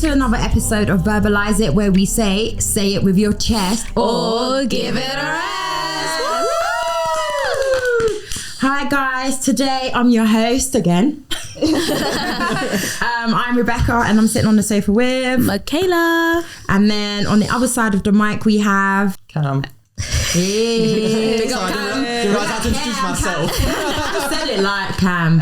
to another episode of Verbalise It, where we say it with your chest or give it a rest. Hi guys, today I'm your host again. I'm Rebecca and I'm sitting on the sofa with Michaela. And then on the other side of the mic we have Cam. Hey. Didn't realise I had to introduce myself. I said it like Cam.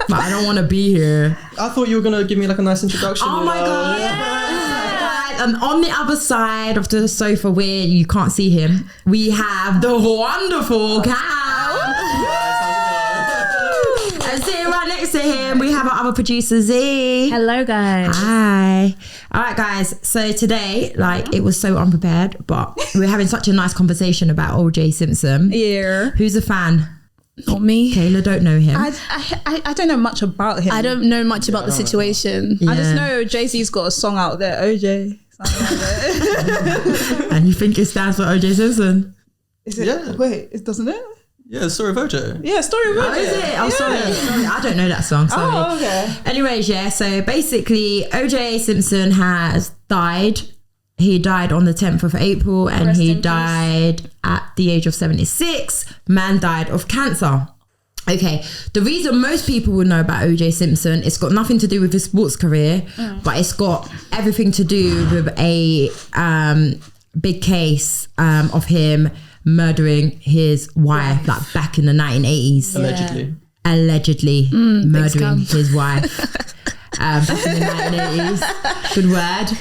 But I don't want to be here. I thought you were going to give me like a nice introduction. Oh my god. Yeah. And on the other side of the sofa where you can't see him, we have the wonderful Cam. And sitting right next to him, we have our other producer Z. Hello, guys. Hi. All right, guys. So today, it was so unprepared, but we're having such a nice conversation about OJ Simpson. Yeah. Who's a fan? Not me. Kayla don't know him. I don't know much about him. I don't know much about the situation. Yeah. I just know Jay-Z's got a song out there, OJ. Something like that. And you think it stands for OJ Simpson? Is it? Yeah. Wait, it doesn't it? Yeah, Story of OJ. Yeah, Story of OJ. Oh, is it? Oh, sorry. I don't know that song. Sorry. Oh, okay. Anyways, yeah. So basically, OJ Simpson has died. He died on the 10th of April and Rest he in died at the age of 76. Man died of cancer. Okay, the reason most people would know about OJ Simpson, it's got nothing to do with his sports career, but it's got everything to do with a big case of him murdering his wife, like back in the 1980s. Allegedly. Murdering his wife back in the 1980s. Good word.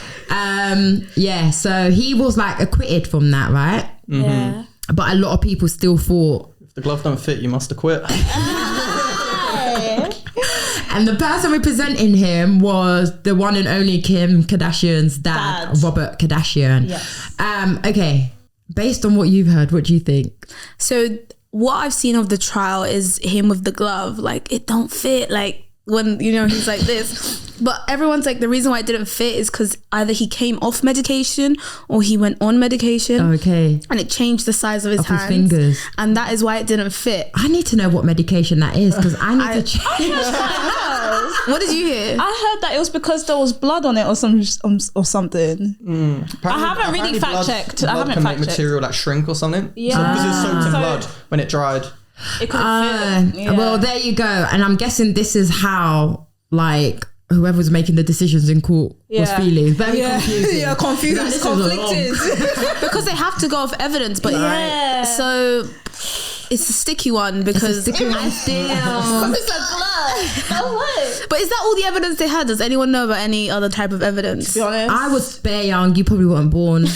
Yeah, so he was acquitted from that, right? Mm-hmm. Yeah. But a lot of people still thought, If the glove don't fit, you must acquit. and the person representing him was the one and only Kim Kardashian's dad. Robert Kardashian. Yes. Okay, based on what you've heard, what do you think? So what I've seen of the trial is him with the glove. It don't fit. When, he's like this. But everyone's the reason why it didn't fit is because either he came off medication or he went on medication. Okay. And it changed the size of his Of his hands. fingers. And that is why it didn't fit. I need to know what medication that is because I need to change. What did you hear? I heard that it was because there was blood on it or something. I haven't really fact-checked. I haven't can make fact-checked. material shrink or something. Yeah. Because it was soaked in So- blood when it dried. It couldn't fit. Yeah. Well, there you go. And I'm guessing this is how whoever was making the decisions in court was feeling. Very confusing. Yeah, confused, This is conflicted. Because they have to go off evidence, but so it's a sticky one because It's a sticky one still. it's a glove. But is that all the evidence they had? Does anyone know about any other type of evidence? To be honest. I was bare young. You probably weren't born.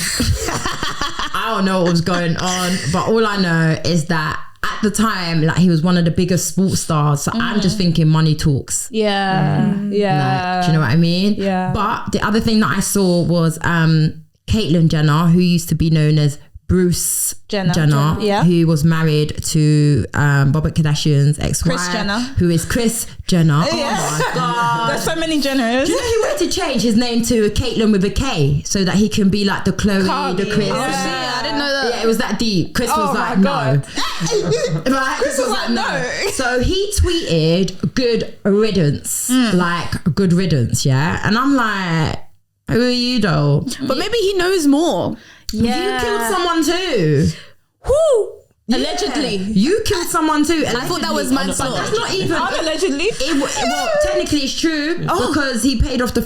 I don't know what was going on, but all I know is that at the time, he was one of the biggest sports stars. So I'm just thinking money talks. Yeah. Yeah. Do you know what I mean? Yeah. But the other thing that I saw was Caitlyn Jenner, who used to be known as Bruce Jenner, yeah. who was married to Robert Kardashian's ex-wife, Kris Jenner. who is Kris Jenner. Yeah. Oh my god! There's so many Jenners. Do you know he wanted to change his name to Caitlyn with a K so that he can be like the Chloe, Cardi. the Kris? Oh, I didn't know that. Yeah, it was that deep. Chris was my like, God. no. Chris was like, no. So he tweeted, good riddance. Good riddance, yeah? And I'm like, who are you though? But maybe he knows more. You killed someone too. Who? Yeah. Allegedly. You killed someone too. I thought that was manslaughter. But that's not even... Allegedly. well, technically it's true because he paid off the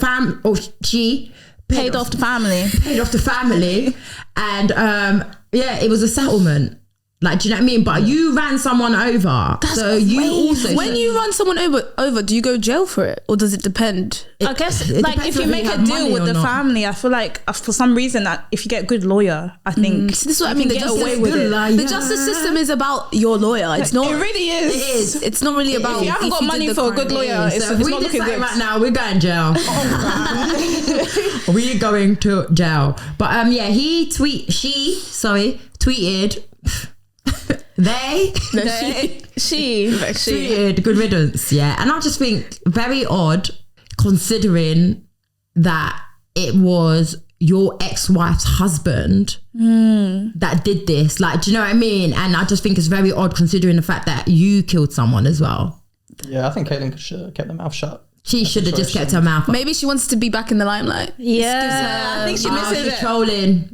she Paid off the family. Paid off the family. And it was a settlement. Do you know what I mean? But you ran someone over. That's so you crazy. also... When you run someone over, do you go jail for it? Or does it depend? I guess it depends if you whether make you a have deal money with or the not. family, I feel like for some reason that if you get a good lawyer, I think See, this is what I mean. you The can justice, get away with it. the justice system is about your lawyer. It's not. It really is. It is. It's not really about. you haven't got did money the for a crime. good lawyer, So it's if we not looking decide good. right now, we're going to jail. We're going to jail. But he tweeted She. tweeted good riddance, yeah. And I just think very odd considering that it was your ex-wife's husband that did this. Do you know what I mean? And I just think it's very odd considering the fact that you killed someone as well. Yeah, I think Caitlyn should have kept their mouth shut. She should have just kept her mouth. Maybe she wants to be back in the limelight. Yeah, I think she misses She's it. trolling.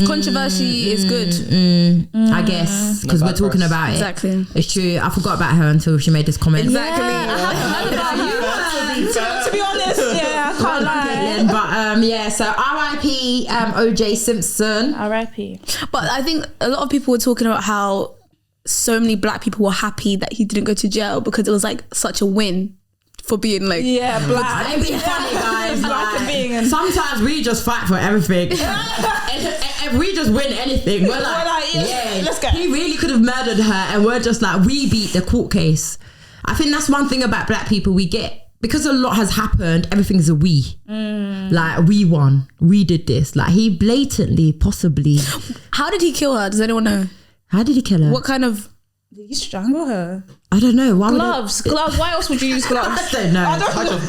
Controversy is good. I guess because No we're bad talking press. about it. Exactly. It's true. I forgot about her until she made this comment. Exactly. To be honest, yeah, I can't lie. But so R.I.P. OJ Simpson. R.I.P. But I think a lot of people were talking about how so many black people were happy that he didn't go to jail because it was like such a win for being like Yeah, black. Ain't being funny, guys. Black and being sometimes we just fight for everything. If we just win anything, we're like, yeah, let's go. He really could have murdered her, and we're just like, we beat the court case. I think that's one thing about black people we get. Because a lot has happened, everything's a we. Like, we won. We did this. Like, he blatantly, possibly. How did he kill her? Does anyone know? How did he kill her? What kind of Did you strangle her? I don't know. Why Gloves. Why else would you use gloves? I don't know.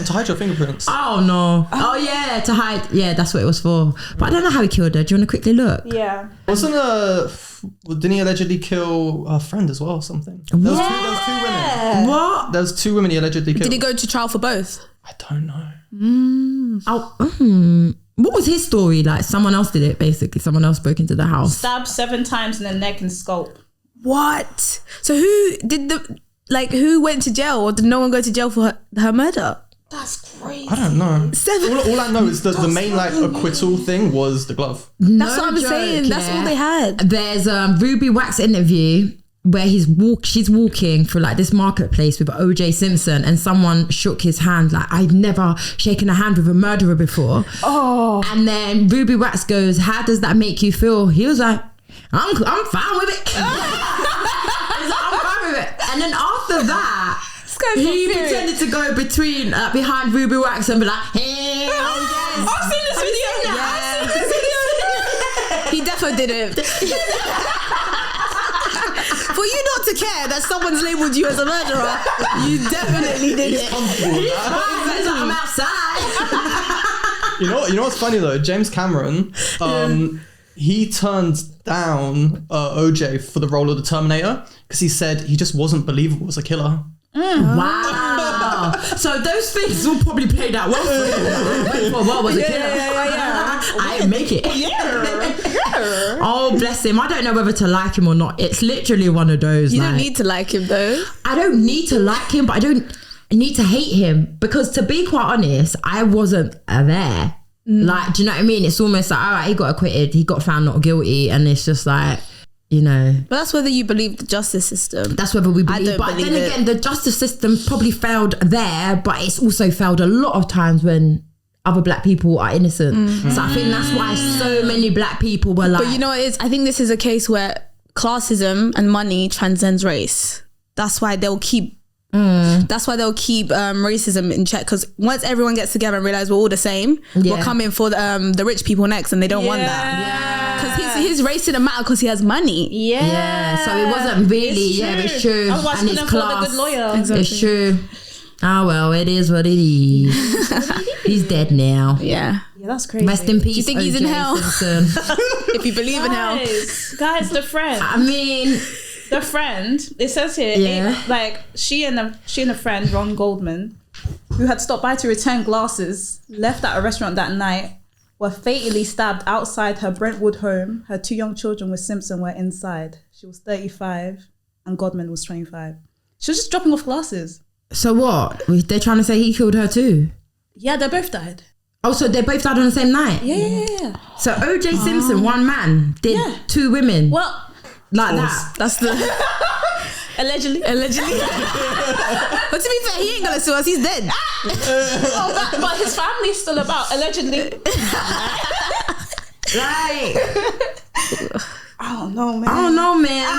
To hide your fingerprints. Oh, no. Oh, yeah, to hide. Yeah, that's what it was for. But I don't know how he killed her. Do you want to quickly look? Yeah. Didn't he allegedly kill a friend as well or something? There was two women. What? There's 2 women he allegedly killed. Did he go to trial for both? I don't know. What was his story? Like, someone else did it, basically. Someone else broke into the house. Stabbed 7 times in the neck and scalp. What? So who went to jail, or did no one go to jail for her murder? That's crazy. I don't know. 7. All I know is that the main acquittal thing was the glove. That's what I'm saying. That's all they had. There's a Ruby Wax interview where she's walking through like this marketplace with OJ Simpson, and someone shook his hand. Like, I've never shaken a hand with a murderer before. Oh. And then Ruby Wax goes, how does that make you feel? He was like, I'm fine with it. He's like, I'm fine with it. And then after that, he pretended to go behind Ruby Wax and be like, hey, I've seen this video. Yeah. He defo did it. For you not to care that someone's labelled you as a murderer, you definitely did it. He's like, I'm outside. You know what's funny though? James Cameron, he turned down OJ for the role of the Terminator because he said he just wasn't believable as a killer. Wow. So those things all probably played out well for him. What was a killer? Yeah. I didn't make it. Oh, bless him. I don't know whether to like him or not. It's literally one of those. You don't need to like him though. I don't need to like him, but I don't need to hate him, because to be quite honest, I wasn't there. Like, do you know what I mean? It's almost like, all right, he got acquitted, he got found not guilty, and it's just like, you know. But that's whether you believe the justice system. That's whether we believe. don't But believe then it. again, the justice system probably failed there, but it's also failed a lot of times when other black people are innocent. So I think that's why so many black people were like. But you know what it is? I think this is a case where classism and money transcends race. That's why they'll keep racism in check, because once everyone gets together and realize we're all the same, we're coming for the rich people next, and they don't want that. Because his race didn't matter because he has money. Yeah, so it wasn't really. It's true. Otherwise, And couldn't it's afford a class. good lawyer. Exactly. It's true. Oh well, it is what it is. He's dead now. Yeah. Yeah, that's crazy. Rest in peace. Do you think he's in O.J. hell? Simpson. If you believe in hell. Guys, the friend. I mean, The friend, it says here, she and a friend, Ron Goldman, who had stopped by to return glasses, left at a restaurant that night, were fatally stabbed outside her Brentwood home. Her 2 young children with Simpson were inside. She was 35 and Godman was 25. She was just dropping off glasses. so what? They're trying to say he killed her too? Yeah, they both died. Oh, so they both died on the same night? Yeah. So OJ Simpson, one man, did 2 women. Well, Like that. That's the allegedly. But to be fair, he ain't gonna sue us. He's dead. But his family's still about, allegedly. Like, I don't know, man. I don't know, man.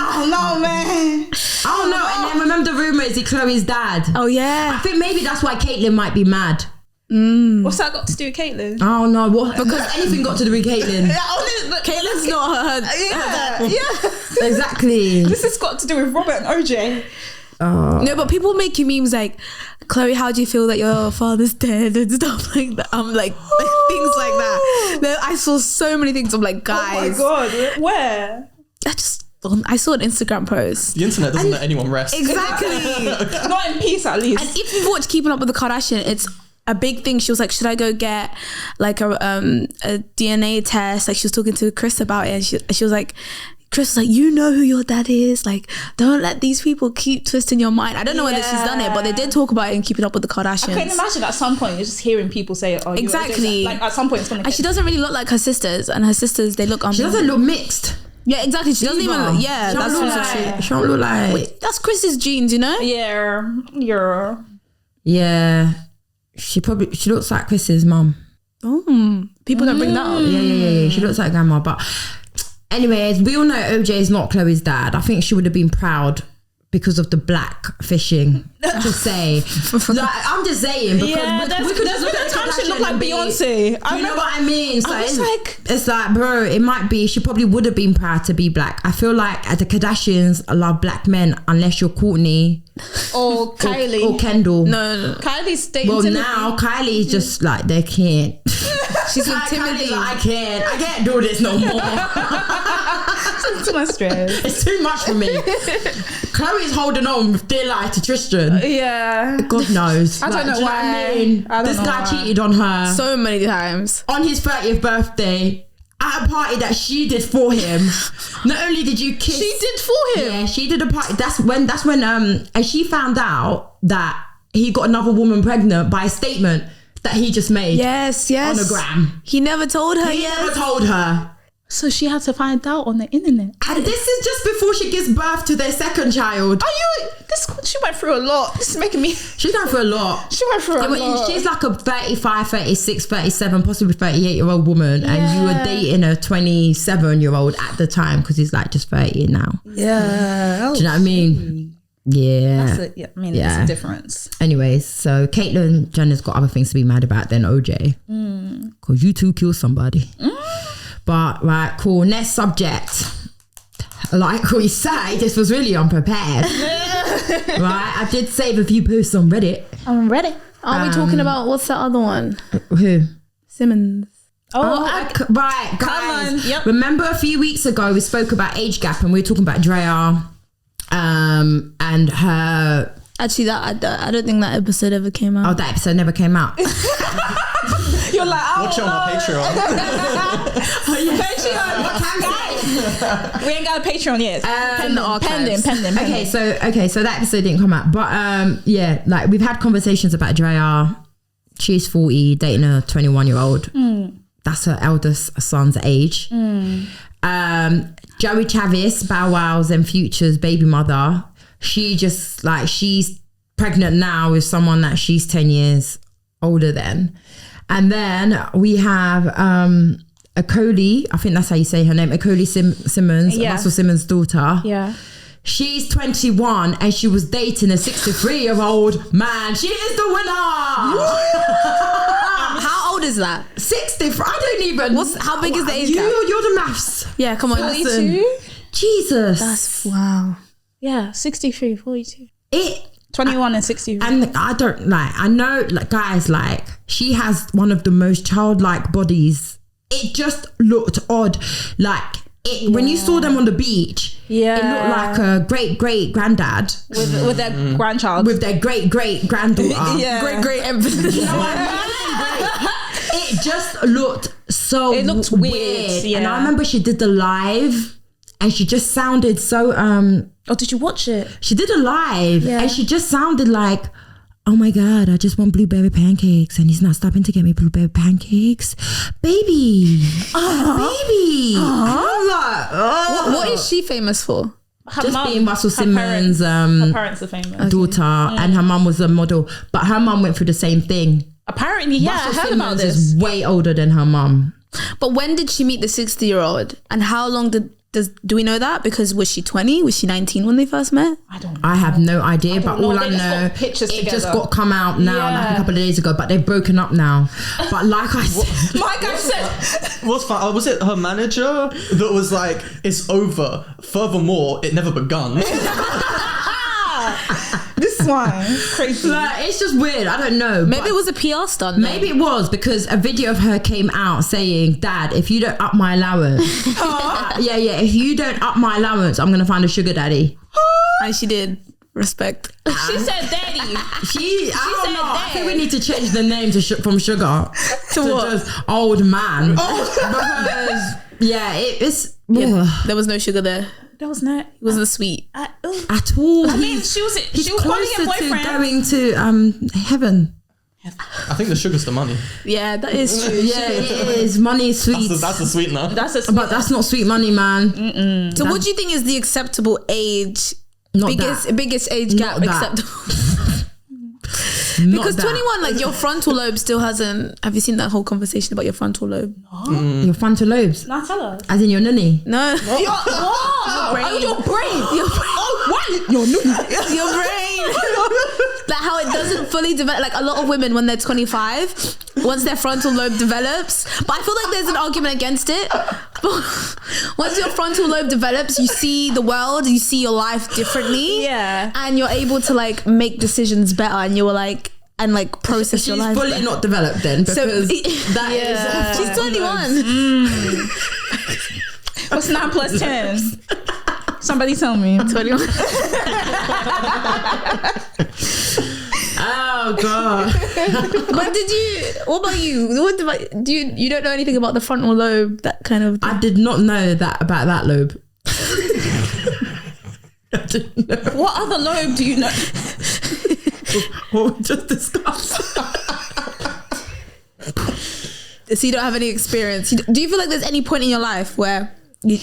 I And then remember the rumour is he Chloe's dad? Oh yeah. I think maybe that's why Caitlyn might be mad. What's that got to do with Caitlyn? Oh no, what? Because anything got to do with Caitlyn. Caitlyn's not her. Yeah. Exactly. This has got to do with Robert and OJ. No, but people make you memes like, Chloe, how do you feel that your father's dead and stuff like that? I'm like things like that. I saw so many things. I'm like, guys. Oh my God. Where? I just I saw an Instagram post. The internet doesn't let anyone rest. Exactly. Not in peace, at least. And if you've watched Keeping Up with the Kardashian, it's a big thing. She was like, should I go get like a DNA test? Like she was talking to Chris about it, and she was like, Chris was like, you know who your dad is. Like, don't let these people keep twisting your mind. I don't know whether she's done it, but they did talk about it in Keeping Up with the Kardashians. I can imagine at some point you're just hearing people say, "Oh, exactly." Like at some point it's gonna. And she doesn't really look like her sisters, and her sisters they look. She doesn't look mixed. Yeah, exactly. She doesn't even. Look, yeah, she that's don't also look true. like. She don't look like. That's Chris's genes, you know. Yeah. Yeah, she looks like Chris's mum. Oh, people don't bring that up. Yeah. She looks like grandma, but. Anyways, we all know OJ is not Chloe's dad. I think she would have been proud because of the black fishing. To say, like, I'm just saying because we could just look at the time she looked like Kardashian and Beyonce. You know what I mean? So I was like, it's like, bro, it might be. She probably would have been proud to be black. I feel like the Kardashians love black men unless you're Kourtney or Kylie or Kendall. No. Kylie's staying. Well, now Kylie's just like they can't. She's Like, intimidating. Kylie's like, I can't do this no more. Too much stress. It's too much for me. Chloe's holding on with dear life to Tristan. Yeah. God knows. I don't know do you why. What I mean? I don't This know guy why. cheated on her So many times. on his 30th birthday at a party that she did for him. Not only did you kiss, She did for him. yeah, she did a party. That's when and she found out that he got another woman pregnant by a statement that he just made. Yes. On the gram. He never told her. He Yes. never told her. So she had to find out on the internet. And this is just before she gives birth to their second child. She went through a lot. This is making me. She's going through a lot. She went through a lot. She's like a 35, 36, 37, possibly 38-year-old woman, and you were dating a 27-year-old at the time because he's like just 30 now. Yeah. Do you know what I mean? Yeah. That's it. Yeah. I mean, there's a difference. Anyways, so Caitlyn Jenner's got other things to be mad about than OJ. Because you two killed somebody. But, right, cool. Next subject. Like we say, this was really unprepared. Right? I did save a few posts on Reddit. I'm ready. Are we talking about what's that other one? Who? Simmons. Right, guys. on, yep. Remember a few weeks ago we spoke about age gap and we were talking about Drea and her... Actually, I don't think that episode ever came out. Oh, that episode never came out. You're like, Watch it on my Patreon. We ain't got a Patreon yet. Pending. Okay, so that episode didn't come out, but yeah, like we've had conversations about Drea. She's 40, dating a 21-year-old. That's her eldest son's age. Joey Chavis, Bow Wow's and Future's baby mother. She's pregnant now with someone that she's 10 years older than. And then we have Aoki, I think that's how you say her name, Aoki Simmons, Russell Simmons' daughter. Yeah. She's 21 and she was dating a 63-year-old man. She is the winner. How old is that? 64. I don't even. How big is the age gap? You're the maths. Yeah, come on. 42? Jesus. That's wow. Yeah, 63, 42. 21 and 63. And I don't I know guys, she has one of the most childlike bodies. It just looked odd. When you saw them on the beach, it looked like a great granddad with their grandchild. With their great granddaughter. Great emphasis. You know what I mean? It just looked so It looked weird. Yeah. And I remember she did the live and she just sounded so Oh, did you watch it? she did a live and she just sounded like, oh my God, I just want blueberry pancakes and he's not stopping to get me blueberry pancakes. Baby. Baby. I'm like, What is she famous for? just being Russell Simmons' Her parents are famous. daughter and her mum was a model. But her mum went through the same thing. Apparently, yeah, Russell I heard Simmons about this. is way older than her mum. But when did she meet the 60-year-old? And how long do we know that? Because was she 20? Was she 19 when they first met? I have no idea, but know. all They I just know, got pictures it just together. got come out now, like a couple of days ago, but they've broken up now. But like I said, My guy said, What's fun? Was it her manager that was like, "It's over. Furthermore, it never begun." This one, crazy. Like, it's just weird. I don't know. Maybe it was a PR stunt. Maybe it was because a video of her came out saying, "Dad, if you don't up my allowance, if you don't up my allowance, I'm gonna find a sugar daddy." And she did. Respect. She said daddy. I don't know. I think we dad. need to change the name to from sugar to what? just old man. Because it's There was no sugar there. That was not. It wasn't sweet. at all. I mean, she was calling him closer to boyfriend. going to heaven. I think the sugar's the money. Yeah, that is true. Yeah, it is. Money is sweet. That's the sweetener. But that's not sweet money, man. So what do you think is the acceptable age? Not Biggest age gap Not that. acceptable? Because 21, like your frontal lobe still hasn't. Have you seen that whole conversation about your frontal lobe? Your frontal lobes, Now tell us. as in your nunny. No. Your brain. Your brain. What? Your brain. Like how it doesn't fully develop. Like a lot of women when they're 25, once their frontal lobe develops, but I feel like there's an argument against it. Once your frontal lobe develops, you see the world, you see your life differently. Yeah. And you're able to like make decisions better, and you're like process She's your life. fully not developed then, because that is her She's frontal 21. What's 9 plus 10? Somebody tell me. 21. Oh god. But what about you? You don't know anything about the frontal lobe, that kind of thing? I did not know that about that lobe. I didn't know What other lobe do you know? what we just discussed. So you don't have any experience. Do you feel like there's any point in your life where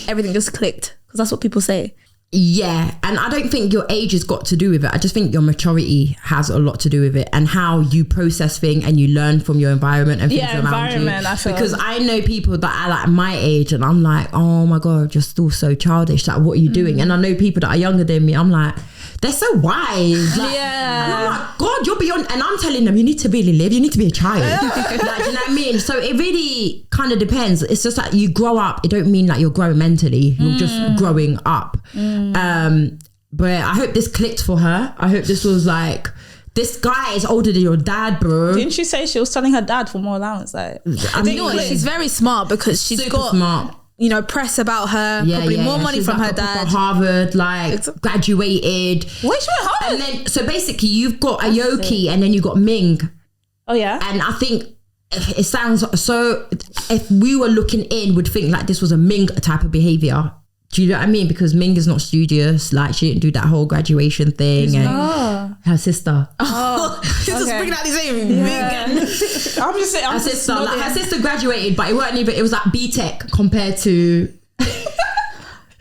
everything just clicked? Because that's what people say. Yeah, and I don't think your age has got to do with it. I just think your maturity has a lot to do with it, and how you process things and you learn from your environment and things around environment, you. I feel. Because I know people that are like my age, and I'm like, oh my god, you're still so childish. Like, what are you doing? And I know people that are younger than me. I'm like, they're so wise. Like, Yeah. And I'm like, God, you're beyond. And I'm telling them, you need to really live. You need to be a child. Like, do you know what I mean? So it really kind of depends. It's just like you grow up. It don't mean like you're growing mentally. You're just growing up. But I hope this clicked for her. I hope this was like, this guy is older than your dad, bro. Didn't she say she was telling her dad for more allowance? Like, I mean, She's very smart because she's super got smart. Press about her, probably more money She's from like her a proper dad. Harvard, like graduated. wait, she went home? And then, so basically you've got Aoki and then you got Ming. Oh yeah. And I think it sounds so, if we were looking in, would think like this was a Ming type of behavior. Do you know what I mean? Because Ming is not studious. Like, she didn't do that whole graduation thing. And her sister. She's just okay. bringing out these names. I'm just saying. Her sister. Like, her sister graduated, but it wasn't even. It was like BTech compared to.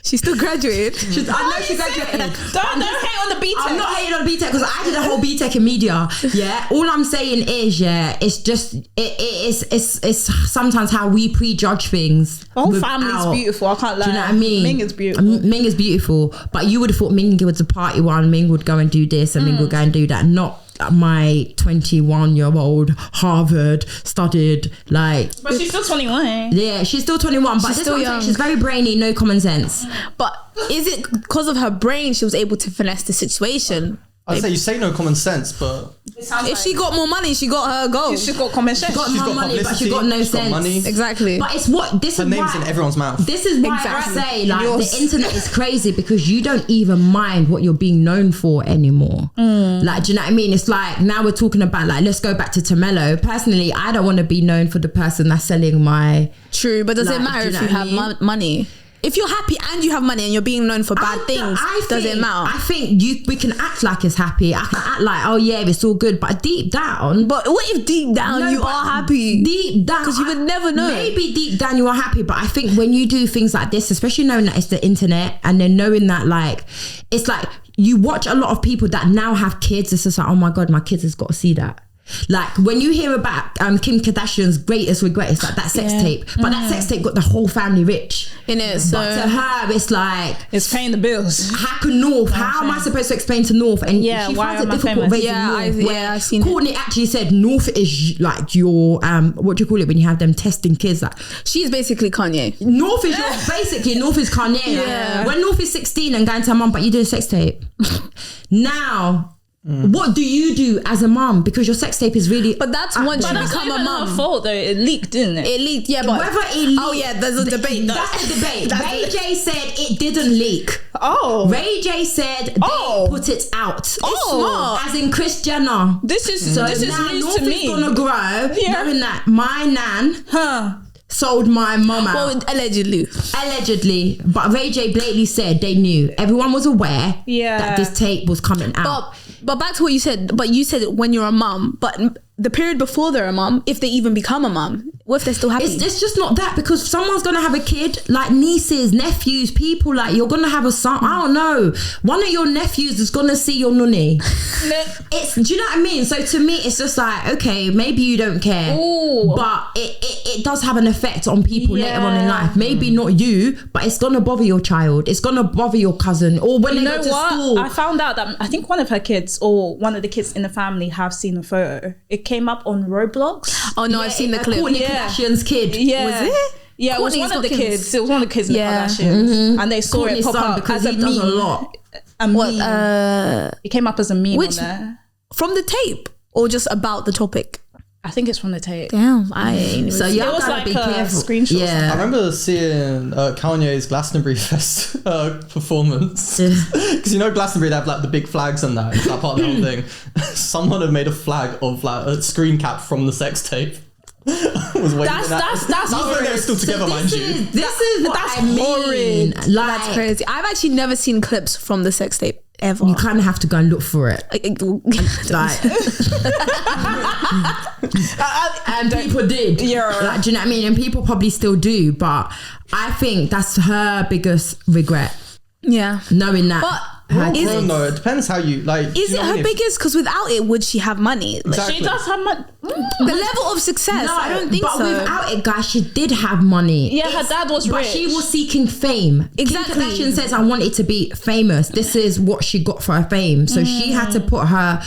She still graduated. I know she graduated. Don't hate on the BTech. I'm not hating on BTech because I did a whole BTech in media. Yeah. All I'm saying is, it's just it's sometimes how we prejudge things. The whole family's beautiful. I can't lie. Do you know what I mean? Ming is beautiful. Ming is beautiful, but you would have thought Ming was a party one. Ming would go and do this, and Ming would go and do that. Not my 21-year-old Harvard studied, like. But she's still 21. Yeah, she's still 21, but She's this still one, young. she's very brainy, no common sense. But is it because of her brain she was able to finesse the situation? I'd say you say no common sense, but If she got more money, she got her goal. She's got common sense. Got she's more got money, but she publicity, got no she's got sense. money. Exactly. But it's what this Her is name's why, in everyone's mouth. This is why Exactly. I say, like, Yours. the internet is crazy because you don't even mind what you're being known for anymore. Like, do you know what I mean? It's like, now we're talking about, like, let's go back to Tamello. Personally, I don't want to be known for the person that's selling my. True, but does it Like, matter do you if know you what I have money? If you're happy and you have money and you're being known for bad things, does it matter? I think we can act like it's happy. I can act like, oh yeah, it's all good. But deep down, But what if deep down No, you but are happy? Deep down, Because you would never know. Maybe deep down you are happy, but I think when you do things like this, especially knowing that it's the internet, and then knowing that, like, it's like you watch a lot of people that now have kids. It's just like, oh my god, my kids has got to see that. Like, when you hear about Kim Kardashian's greatest regret, it's like that sex tape, but that sex tape got the whole family rich. In it, so But to her, it's like, It's paying the bills. how can North? How am I supposed to explain to North? And Yeah, she why finds it am I difficult famous? raising Yeah, North. I've seen it. Courtney actually said North is like your what do you call it when you have them testing kids? Like, she's basically Kanye. North is basically North is Kanye. Yeah. When North is 16 and going to her mum, but you do a sex tape. Now, what do you do as a mum? Because your sex tape is really... But that's once you That's become not a even mum. her fault though. It leaked, didn't it? It leaked, yeah, but Whether it leaked... oh yeah, there's a debate. That's the debate. Ray J said it didn't leak. Oh, Ray J said they put it out. smart. As in Kris Jenner. this is So this is now news North to is me. gonna grow, Yeah. knowing that my nan sold my mum out. Well, allegedly. Allegedly, but Ray J blatantly said they knew. Everyone was aware Yeah. that this tape was coming out. But back to what you said. But you said when you're a mum. But the period before they're a mum, if they even become a mum, what if they're still happy? It's just not that, because someone's gonna have a kid, like nieces, nephews, people, like you're gonna have a son. I don't know. One of your nephews is gonna see your nunny. It's, do you know what I mean? So to me, it's just like, okay, maybe you don't care, Ooh. but it does have an effect on people later on in Yeah. life. Maybe not you, but it's gonna bother your child. It's gonna bother your cousin, or when You they know go to what? school. I found out that I think one of her kids or one of the kids in the family have seen a photo. It came up on Roblox. Oh no, I've seen the clip. Kourtney Yeah. Kardashian's kid. Yeah. Was it? Yeah, it was Kourtney's one of the got kids. kids. It was one of the kids in Yeah. the Kardashians. And they saw Kourtney's it pop son, up because as a he does meme. a lot. A meme. It came up as a meme Which- on there. From the tape or just about the topic? I think it's from the tape. Damn, I ain't even So seen y'all It was gotta like be a careful. screenshot. I Yeah. remember seeing Kanye's Glastonbury Fest performance. Because you know Glastonbury, they have like the big flags and that. It's that part of the whole thing. Someone had made a flag of like a screen cap from the sex tape. Was waiting That's when they were still together, mind you. This is what That's I mean. horrid. Like, That's crazy. I've actually never seen clips from the sex tape ever. you kind of have to go and look for it. Like, and people did. Yeah. Like, do you know what I mean? And people probably still do, but I think that's her biggest regret, yeah. knowing that. But her is No, it- no, it depends how you like. Is you it know what I her mean? biggest? Because without it, would she have money? Like, Exactly. She does have money. the level of success, No, I don't think but so. without it, guys, she did have money. Yeah, her dad was but rich. she was seeking fame. Exactly. Kim Kardashian says, "I wanted to be famous." This is what she got for her fame. So she had to put her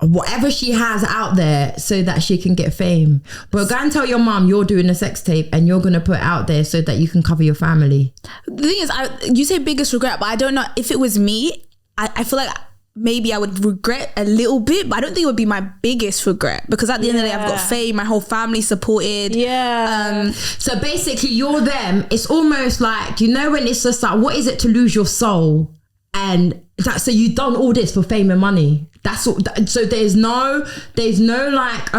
whatever she has out there so that she can get fame. But go and tell your mom you're doing a sex tape and you're gonna put it out there so that you can cover your family. The thing is, you say biggest regret, but I don't know if it was me. I feel like maybe I would regret a little bit, but I don't think it would be my biggest regret, because at the end of the day, I've got fame, my whole family supported. Yeah. So basically, you're them. It's almost like, you know, when it's just like, what is it to lose your soul? And that, so you've done all this for fame and money. That's all. So there's no like,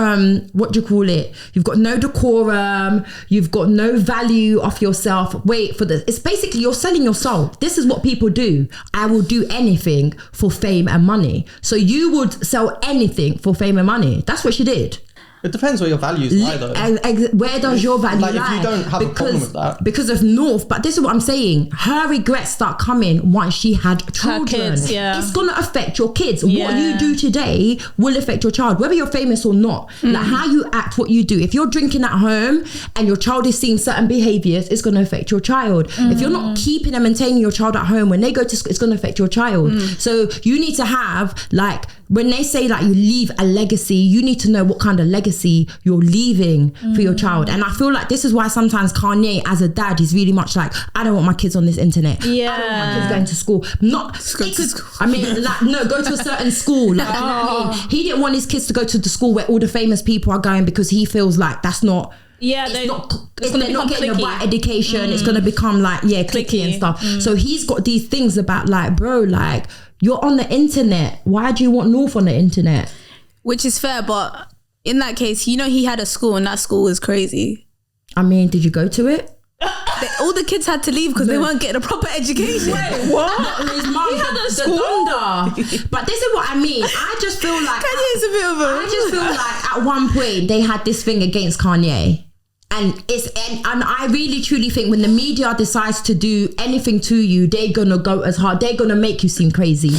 what do you call it? You've got no decorum. You've got no value of yourself. Wait for this. It's basically, you're selling your soul. This is what people do. I will do anything for fame and money. So you would sell anything for fame and money. That's what she did. It depends where your values lie, though. Where does your value Like, if lie? you don't have a problem with that. Because of North, but this is what I'm saying. Her regrets start coming once she had children. kids, yeah. It's gonna affect your kids. What Yeah. you do today will affect your child, whether you're famous or not. Like how you act, what you do. If you're drinking at home and your child is seeing certain behaviors, it's gonna affect your child. If you're not keeping and maintaining your child at home, when they go to school, it's gonna affect your child. So you need to have, like, when they say like you leave a legacy, you need to know what kind of legacy you're leaving for your child. And I feel like this is why sometimes Kanye, as a dad, he's really much like, I don't want my kids on this internet. I don't want my kids going to school. I mean, like, no, go to a certain school. Like, you know what I mean? He didn't want his kids to go to the school where all the famous people are going, because he feels like that's not. Yeah, It's they- not. it's If gonna they're not become getting the cliquey. right education, it's gonna become like, yeah, cliquey and Cliquey. stuff. So he's got these things about like, bro, like, you're on the internet. Why do you want North on the internet? Which is fair, but in that case, you know, he had a school and that school was crazy. I mean, did you go to it? All the kids had to leave because they weren't getting a proper education. What? His mum, the thunder. But this is what I mean. I just feel like Kanye's a bit of a... I just feel like at one point they had this thing against Kanye. And I really truly think when the media decides to do anything to you, they're gonna go as hard. They're gonna make you seem crazy.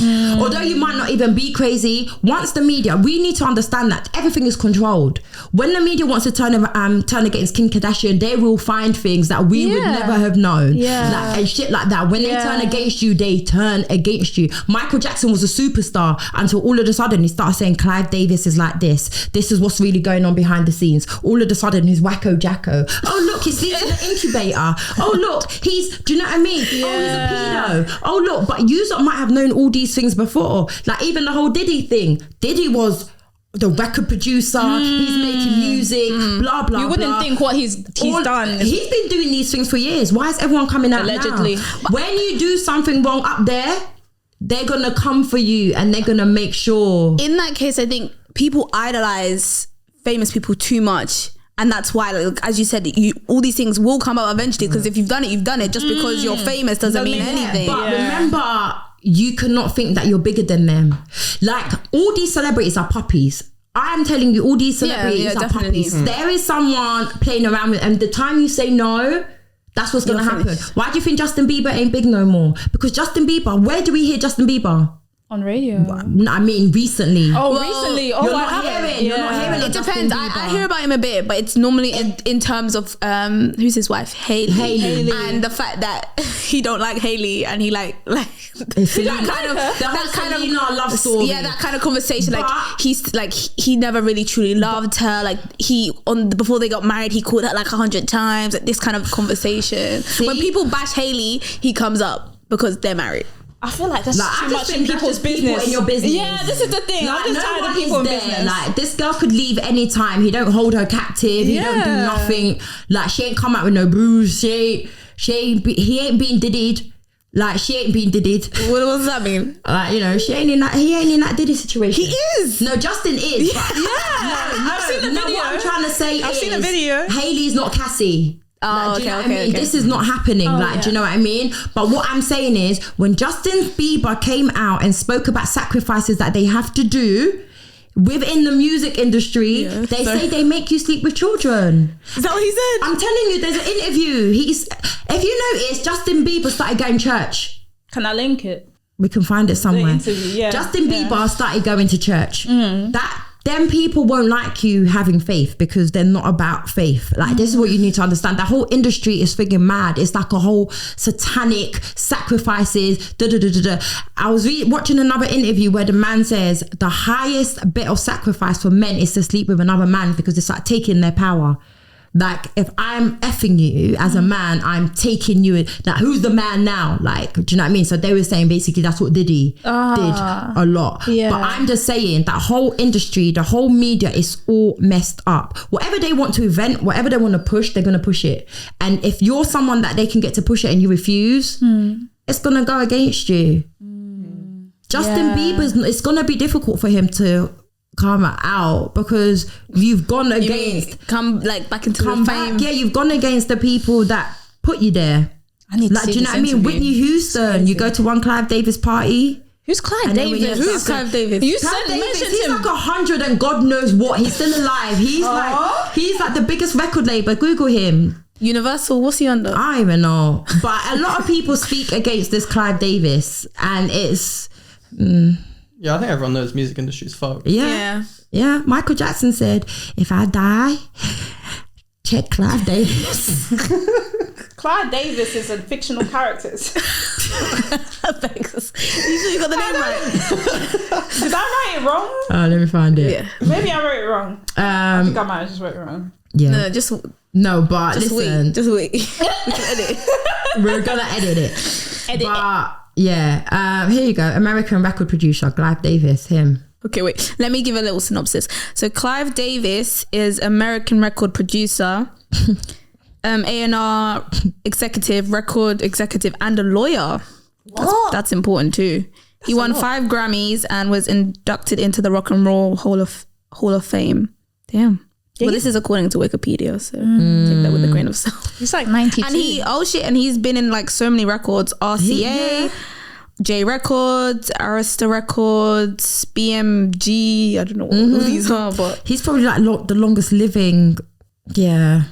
Although you might not even be crazy. Once the media, we need to understand that everything is controlled. When the media wants to turn against Kim Kardashian, they will find things that we would never have known. Like, and shit like that. When they turn against you, they turn against you. Michael Jackson was a superstar until all of a sudden he started saying Clive Davis is like this. This is what's really going on behind the scenes. All of a sudden his wacko jacket wacko. Oh look, he's sleeping in an incubator. Oh look, do you know what I mean? Oh, he's a pedo. Oh look, but you might have known all these things before. Like even the whole Diddy thing. Diddy was the record producer, he's making music, blah blah. You wouldn't think what he's done. He's been doing these things for years. Why is everyone coming out allegedly now? When you do something wrong up there, they're gonna come for you and they're gonna make sure. In that case, I think people idolize famous people too much. And that's why, like, as you said, all these things will come out eventually, because if you've done it, you've done it. Just because you're famous doesn't mean anything. But remember, you cannot think that you're bigger than them. Like, all these celebrities are puppies. I'm telling you, all these celebrities are puppies. There is someone playing around with, and the time you say no, that's what's going to happen. Why do you think Justin Bieber ain't big no more? Because Justin Bieber, where do we hear Justin Bieber? On radio. I mean, recently. Recently. Oh, you're not hearing it depends. I hear about him a bit, but it's normally in terms of who's his wife, Hailey, and the fact that he don't like Hailey, and he like that kind of love story. Yeah, that kind of conversation. But, he never really truly loved her. Like before they got married, he called her like 100 times. Like, this kind of conversation. See? When people bash Hailey, he comes up because they're married. I feel like that's too much in people's business. In your business. Yeah, this is the thing. Like, I'm just tired of people in business. Like, this girl could leave anytime. He don't hold her captive. He don't do nothing. Like, she ain't come out with no bruise. He ain't been diddied. Like, she ain't been diddied. What does that mean? Like, you know, he ain't in that Diddy situation. He is. No, Justin is. Yeah. I've seen the video. What I'm trying to say I've seen the video. Hailey's not Cassie. Oh, do you know what I mean? This is not happening. Do you know what I mean? But what I'm saying is, when Justin Bieber came out and spoke about sacrifices that they have to do within the music industry, they say they make you sleep with children. Is that what he said? I'm telling you, there's an interview. If you notice, Justin Bieber started going to church. Can I link it? We can find it somewhere. Interview, Justin Bieber started going to church. Them people won't like you having faith, because they're not about faith. Like, this is what you need to understand. The whole industry is frigging mad. It's like a whole satanic sacrifices. I was watching another interview where the man says the highest bit of sacrifice for men is to sleep with another man, because it's like taking their power. Like, if I'm effing you as a man, I'm taking you in. Like, who's the man now? Like, do you know what I mean? So they were saying basically that's what Diddy did a lot. Yeah. But I'm just saying that whole industry, the whole media is all messed up. Whatever they want to invent, whatever they want to push, they're going to push it. And if you're someone that they can get to push it and you refuse, it's going to go against you. Justin Bieber's, it's going to be difficult for him to come out, because you've gone against back into the fame. Yeah, you've gone against the people that put you there. I need to see do you know what I mean? Whitney Houston, you go to one Clive Davis party. Who's Clive Davis? Who's Clive Davis? He's like 100 and God knows what. He's still alive. He's like the biggest record label. Google him. Universal, what's he under? I don't even know. But a lot of people speak against this Clive Davis, and it's yeah, I think everyone knows music industry's fucked. Yeah. Michael Jackson said, if I die, check Clive Davis. Clive Davis is a fictional character. Thanks. You got the name right. Did I write it wrong? Oh, let me find it. Yeah. Maybe I wrote it wrong. I think I might have just wrote it wrong. Yeah. No, but just listen. Just wait. We can edit. We're gonna edit it. Yeah, here you go. American record producer Clive Davis, him. Okay, wait. Let me give a little synopsis. So Clive Davis is American record producer, A&R executive, record executive, and a lawyer. That's important too. He won 5 Grammys and was inducted into the Rock and Roll Hall of Fame. Damn. Well, this is according to Wikipedia, so take that with a grain of salt. He's like 92. And he's been in like so many records: RCA, J Records, Arista Records, BMG. I don't know what all these are, but he's probably like the longest living. Yeah,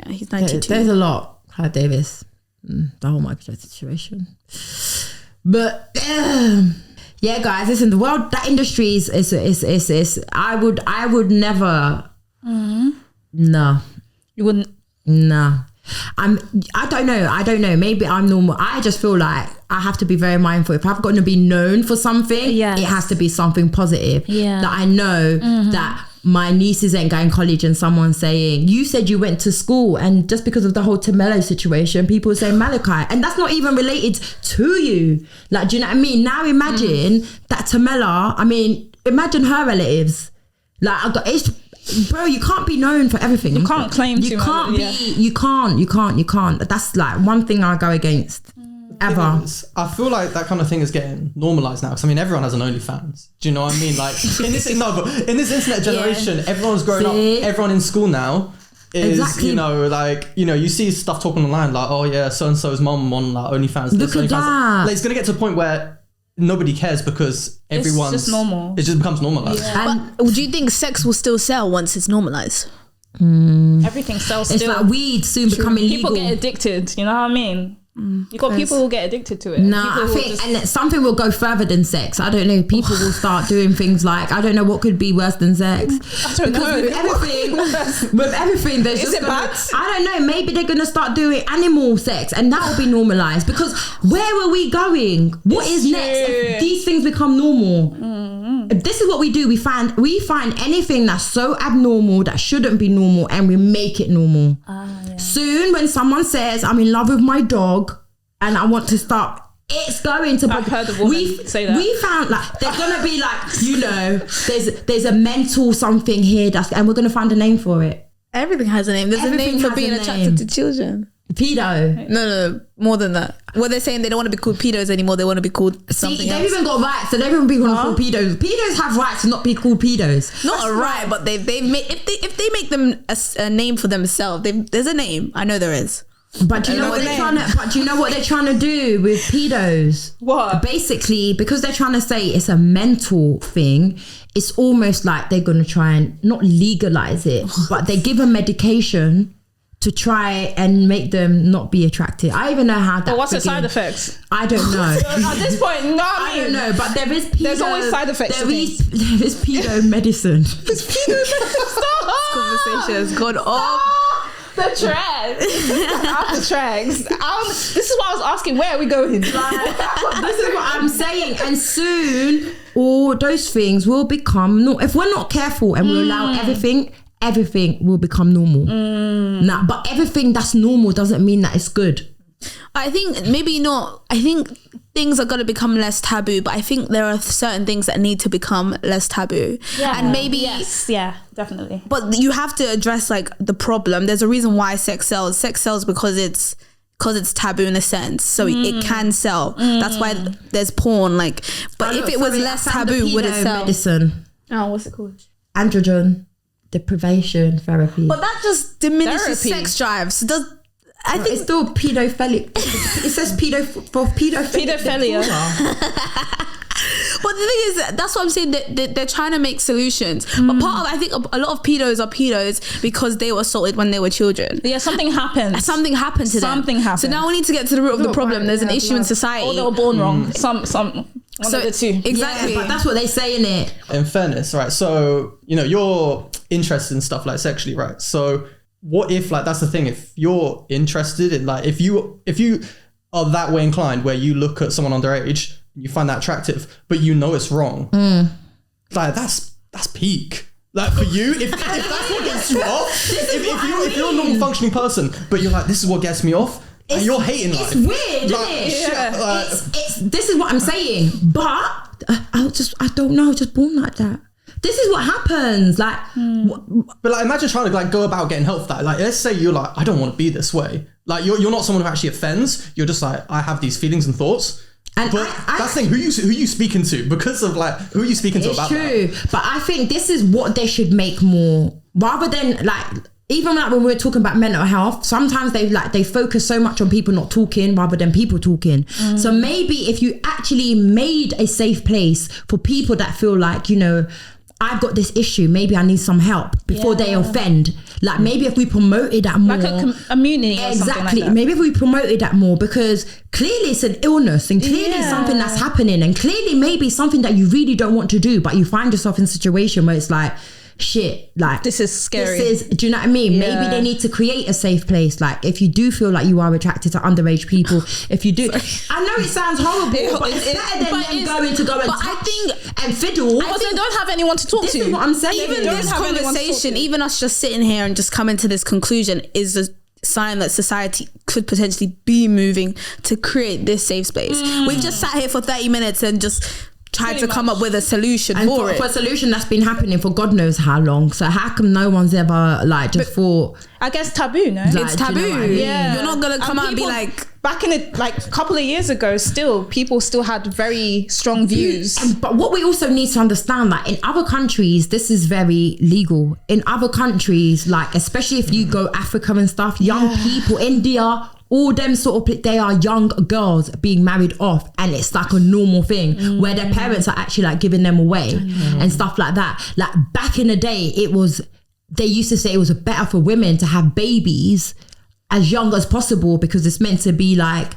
he's 92. There's a lot. Clive Davis, the whole Michael Jackson situation. But yeah, guys, listen. The world, that industry is. I would never. No, you wouldn't. No, I don't know. Maybe I'm normal. I just feel like I have to be very mindful. If I've got to be known for something, it has to be something positive. Yeah, that I know that my nieces ain't going college and someone saying, you said you went to school, and just because of the whole Tamelo situation, people say Malachi, and that's not even related to you. Like, do you know what I mean? Now imagine that Tamela, I mean, imagine her relatives. Like, bro, you can't be known for everything. You can't claim you can't be. You can't. That's like one thing I go against. Ever. I feel like that kind of thing is getting normalized now, because I mean everyone has an OnlyFans. Do you know what I mean? Like in this internet generation, everyone's growing up. Everyone in school now is you see stuff talking online like, oh yeah, so and so's mum on like OnlyFans. Look at that. Like, it's gonna get to a point where nobody cares because everyone's just normal. It just becomes normalized. But do you think sex will still sell once it's normalized? Everything sells still. It's like weed soon becoming legal. People get addicted. You know what I mean? You got people who get addicted to it. I think and something will go further than sex. I don't know. People will start doing things like, I don't know what could be worse than sex. I don't know. With everything, there's Is just it bad? I don't know. Maybe they're gonna start doing animal sex, and that will be normalized. Because where are we going? What is next? If these things become normal. This is what we do. We find anything that's so abnormal that shouldn't be normal, and we make it normal. Soon, when someone says, I'm in love with my dog and I want to start, it's going to... I've heard a woman say that. We found like, there's going to be like, there's a mental something here and we're going to find a name for it. Everything has a name. There's a name for being attracted to children. Pedo. No, more than that. Well, they're saying they don't want to be called pedos anymore. They want to be called something else. They've even got rights, so they don't be called pedos. Pedos have rights to not be called pedos. Not a right, but they made if they make them a name for themselves, there's a name. I know there is. But do you know what they're trying to do with pedos? What? Basically, because they're trying to say it's a mental thing, it's almost like they're going to try and not legalize it, but they give a medication to try and make them not be attracted. I even know how that. But what's the side effects? I don't know. At this point, no, I don't know. But there is pedo. There's always side effects. There is pedo medicine. It's pedo medicine. This conversation has gone off the tracks. Off the tracks. This is why I was asking, where are we going? This is what I'm saying. And soon, all those things will become if we're not careful and we allow everything will become normal. Nah, but everything that's normal doesn't mean that it's good. I think maybe not. I think things are going to become less taboo, but I think there are certain things that need to become less taboo. Yeah. And maybe... Yes, yeah, definitely. But you have to address like the problem. There's a reason why sex sells. Sex sells because it's taboo in a sense, so it can sell. That's why there's porn. Like, but if it was less taboo, would it sell? Medicine. Oh, what's it called? Androgen deprivation therapy. But that just diminishes sex drives. I think it's still pedophilic. It says pedophilia. But the thing is, that's what I'm saying. They're trying to make solutions. But I think a lot of pedos are pedos because they were assaulted when they were children. Yeah, something happened. Something happened to them. Something happened. So now we need to get to the root of the problem. There's an issue in society. Or they were born wrong. One of the two. Exactly. Yeah, but that's what they say in it. In fairness, right? So you're interested in stuff like sexually, right? So what if that's the thing? If you're interested in if you are that way inclined, where you look at someone underage, you find that attractive, but it's wrong. That's peak. Like for you, if that's what gets you off, if you're a normal functioning person, but you're like, this is what gets me off. And you're hating life. It's weird, isn't it? Yeah. This is what I'm saying. But I don't know. Just born like that. This is what happens. But imagine trying to go about getting help for that. Let's say you're like, I don't want to be this way. You're not someone who actually offends. You're just like, I have these feelings and thoughts. And but that's the thing. Who you speaking to? Because of who are you speaking to about that? It's true. But I think this is what they should make more, rather than even when we're talking about mental health, sometimes they focus so much on people not talking rather than people talking. So maybe if you actually made a safe place for people that feel like, I've got this issue, maybe I need some help before they offend. Maybe if we promoted that more. Like a community or something like that. Maybe if we promoted that more, because clearly it's an illness and clearly it's something that's happening, and clearly maybe something that you really don't want to do, but you find yourself in a situation where it's like, shit, like This is scary. Do you know what I mean? Yeah. Maybe they need to create a safe place. Like if you do feel like you are attracted to underage people, if you do, I know it sounds horrible, but it's better than them going to go and touch and fiddle. Because they don't have anyone to talk This to. is what I'm saying. Even don't this have anyone to talk conversation, to. even us just sitting here and just coming to this conclusion is a sign that society could potentially be moving to create this safe space. We've just sat here for 30 minutes and just tried to come up with a solution And for it. for a solution that's been happening for God knows how long. So how come no one's ever like just thought I guess taboo, no? Like, It's do you know taboo. what I mean? Yeah. You're not gonna come out and be people- like, back in the like a couple of years ago, still people still had very strong views. But what we also need to understand, like in other countries, this is very legal. In other countries, like especially if you go Africa and stuff, young people, India, all them sort of, they are young girls being married off, and it's like a normal thing where their parents are actually like giving them away and stuff like that. Like back in the day, they used to say it was better for women to have babies as young as possible because it's meant to be like,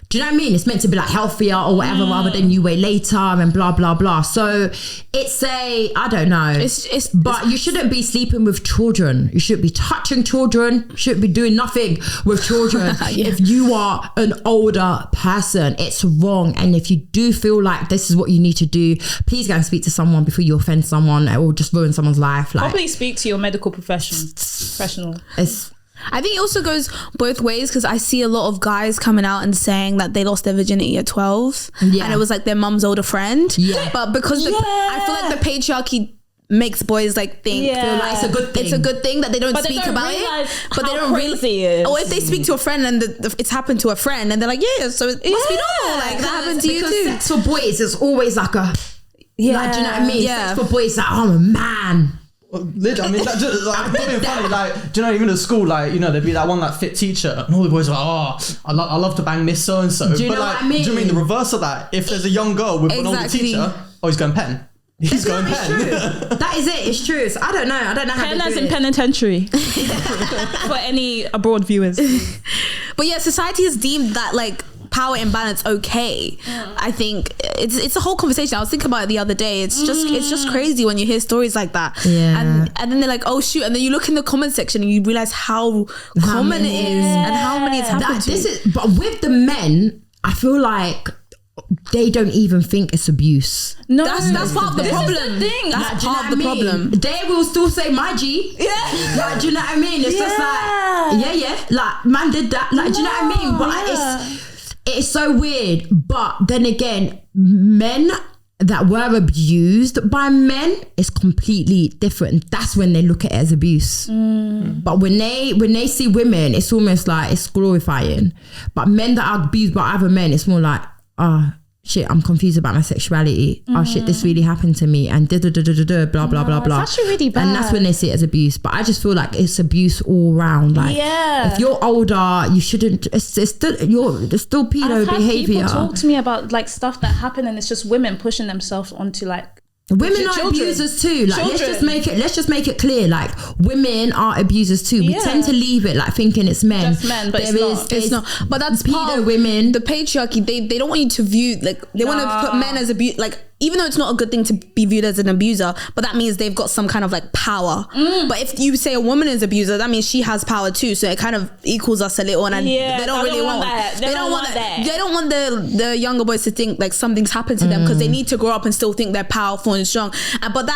do you know what I mean? It's meant to be like healthier or whatever rather than you wait later and blah, blah, blah. So it's I don't know. But you shouldn't be sleeping with children. You shouldn't be touching children. You shouldn't be doing nothing with children. If you are an older person, it's wrong. And if you do feel like this is what you need to do, please go and speak to someone before you offend someone or just ruin someone's life. Like, Probably speak to your medical professional. I think it also goes both ways because I see a lot of guys coming out and saying that they lost their virginity at 12 and it was like their mum's older friend. But because I feel like the patriarchy makes boys like think feel like it's a good thing. It's a good thing that they don't But they speak don't about realise it. But they how don't crazy it is. Or if they speak to a friend and it's happened to a friend and they're like, yeah, so it must be normal. Like that happened to you because too. sex for boys is always like like, do you know what I mean? Yeah. Sex for boys like, oh, I'm a man. Literally, I mean, that just, like, it's not being funny. Like, do you know, even at school, like, you know, there'd be that one, that fit teacher, and all the boys are like, oh, I love to bang Miss So and So. Do you But know like, what I mean? do you mean the reverse of that? If there's a young girl with an older Exactly. teacher, he's going pen. He's going It's pen. true. That is it. It's true. So I don't know how Pen to as do in it. penitentiary. For any abroad viewers. But yeah, society has deemed that like power imbalance okay. I think it's a whole conversation. I was thinking about it the other day. It's just crazy when you hear stories like that. Yeah. And then they're like, oh shoot, and then you look in the comment section and you realize how common it is and how many it's happened to. But with the men, I feel like they don't even think it's abuse. No, That's part of the problem. This is the thing. That's Do you know part of what the I mean? problem. They will still say my G. Yeah. Like, do you know what I mean? It's just like, like, man did that. Like, do you know what I mean? But it's so weird. But then again, men that were abused by men is completely different. That's when they look at it as abuse. But when they see women, it's almost like it's glorifying. But men that are abused by other men, it's more like, oh shit, I'm confused about my sexuality. Oh shit, this really happened to me, and blah blah blah blah. It's actually really bad. And that's when they see it as abuse. But I just feel like it's abuse all round. Like, if you're older, you shouldn't. It's still pedo I've had behavior. people talk to me about like stuff that happened, and it's just women pushing themselves onto like. Women are Children. abusers too. Like, let's Children. just make it clear. Like, women are abusers too. We tend to leave it like thinking it's men. Just men, but It's not. But that's part pedo of women. the patriarchy. They don't want you to view like they want to put men as like. Even though it's not a good thing to be viewed as an abuser, but that means they've got some kind of like power. But if you say a woman is abuser, that means she has power too. So it kind of equals us a little, and they don't really want that. They don't want that. They don't want the younger boys to think like something's happened to them because they need to grow up and still think they're powerful and strong. But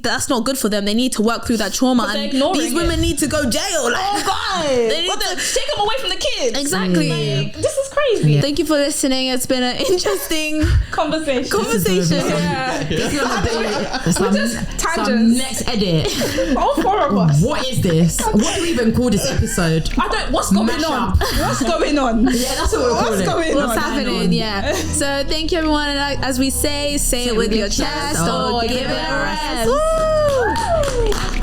that's not good for them. They need to work through that trauma, and these women need to go jail. Like, Oh God! They need Take them away from the kids. Exactly. Like, this is crazy. Thank you for listening. It's been an interesting Conversation. Yeah. This is gonna be some tangents. next edit. All four of us. What is this? What do we even call this episode? I don't. What's going Mash on? up. What's going on? Yeah, that's what we're calling it. What's happening? Yeah. So thank you everyone. And as we say it with your chest or give it a rest. Woo!